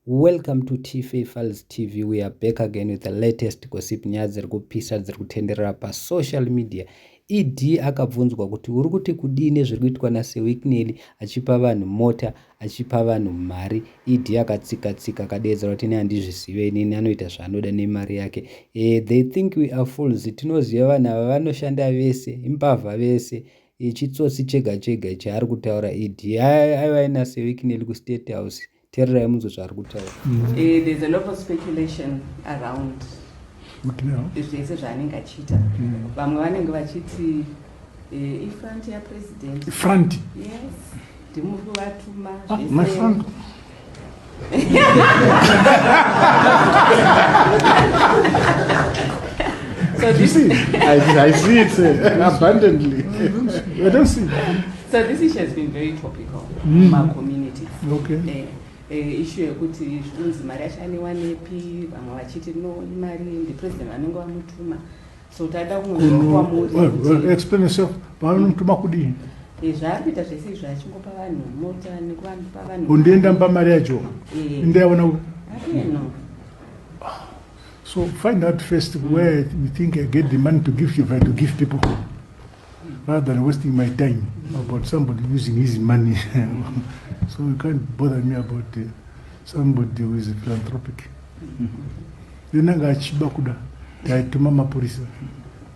Welcome to TFA Files TV. We are back again with the latest gossip nyaya dziri kupisa dziri kutenderera pasocial media. ED akabvunzwa kuti uri kuti kudini zviri kuitwa naSewicknell achipa vanhu mota, achipa vanhu mari. ED akatsika akadeedzera kuti ini handizvizive, inini anoita zvaanoda nemari yake. They think we are fools. Tinoziva vanhu ava vanoshanda vese, imbavha vese. Chitsotsi chega chega chaari kutaura ED. Aiva naSewicknell kuState House. There's a lot of speculation around zvese zvaanenge achiita. Vamwe vanenge vachiti ifront yapresident. Front? Yes. Ndimuri kuvatuma. My front. So you see, I see it abundantly. I don't see. So this issue has been very topical in our communities. Okay. Issue yekuti zvinonzi mari yashaniwa nepi, vamwe vachiti no imari ndipresident vanenge vamutuma. So tada kunzwa kwamuri. Explain yourself. Vanomutuma kudini? Zvaari kuita zvese izvo achingopa vanhu mota nekupa vanhu. Undienda mpa mari yacho. Ndaona no. So find out first where you think I get the money to give you, to give people, rather than wasting my time about somebody using his money. So you can't bother me about somebody who is philanthropic. Yonanga achiba kuda taituma mapolisa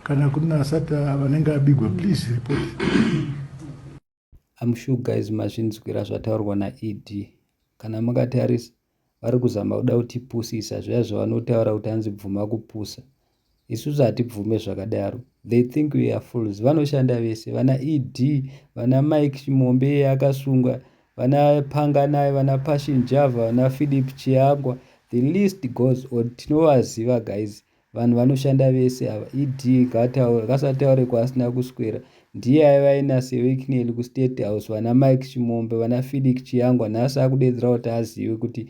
kana kuna sata vanenge abigwa, please report. I'm sure guys mazvinzwira zvataurwa naED. Kana makatarisa vari kuzama kuda kutipusisa zviya zvavanotaura kuti hanzi bvuma kupusa. Isusu hatibvume zvakadaro. They think we are fools. Vanoshanda vese, vana ED, vana Mike Chimombe akasungwa, vana Panganai, vana Passion Java, vana Philip Chiangwa. The list goes on. Tinovaziva guys. Vanhu vanoshanda vese ava. ED kasataure kwasina kuswera. Ndiye aiva naSewicknell kuState House, vana Mike Chimombe, vana Philip Chiangwa, nhasi akudedzera kuti azive kuti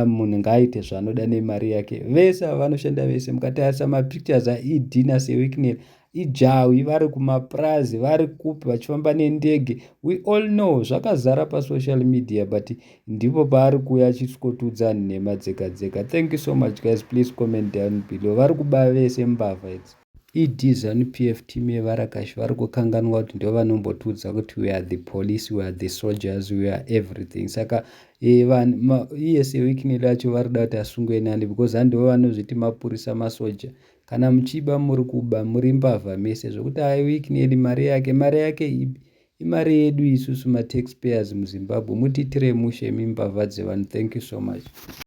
munhu ngaaite zvaanoda nemari yake. Vese vanoshanda vese. Mukatarisa mapictures aED naSewicknell, ijawi vari kumaprazi, vari kupi vachifamba nendege. We all know zvakazara pasocial media, but ndipo paari kuuya achitskotudza nhema dzega dzega. Thank you so much guys. Please comment down below. Vari kuba vese mbavha idzi. ED ZANU-PF team yevarakashi vari kukanganwa kuti ndio vanombotudza kuti we are the police, we are the soldiers, we are everything. Saka iye Sewicknell acho varida kuti asungwe nani because handivo vanozviti mapurisa masoja. Kana muchiba muri kuba muri mbavha mese zvokuti Sewicknell mari yake imari yedu isusu ma taxpayers muZimbabwe. Mutiitire mushe mimbavha dzevanhu. Thank you so much.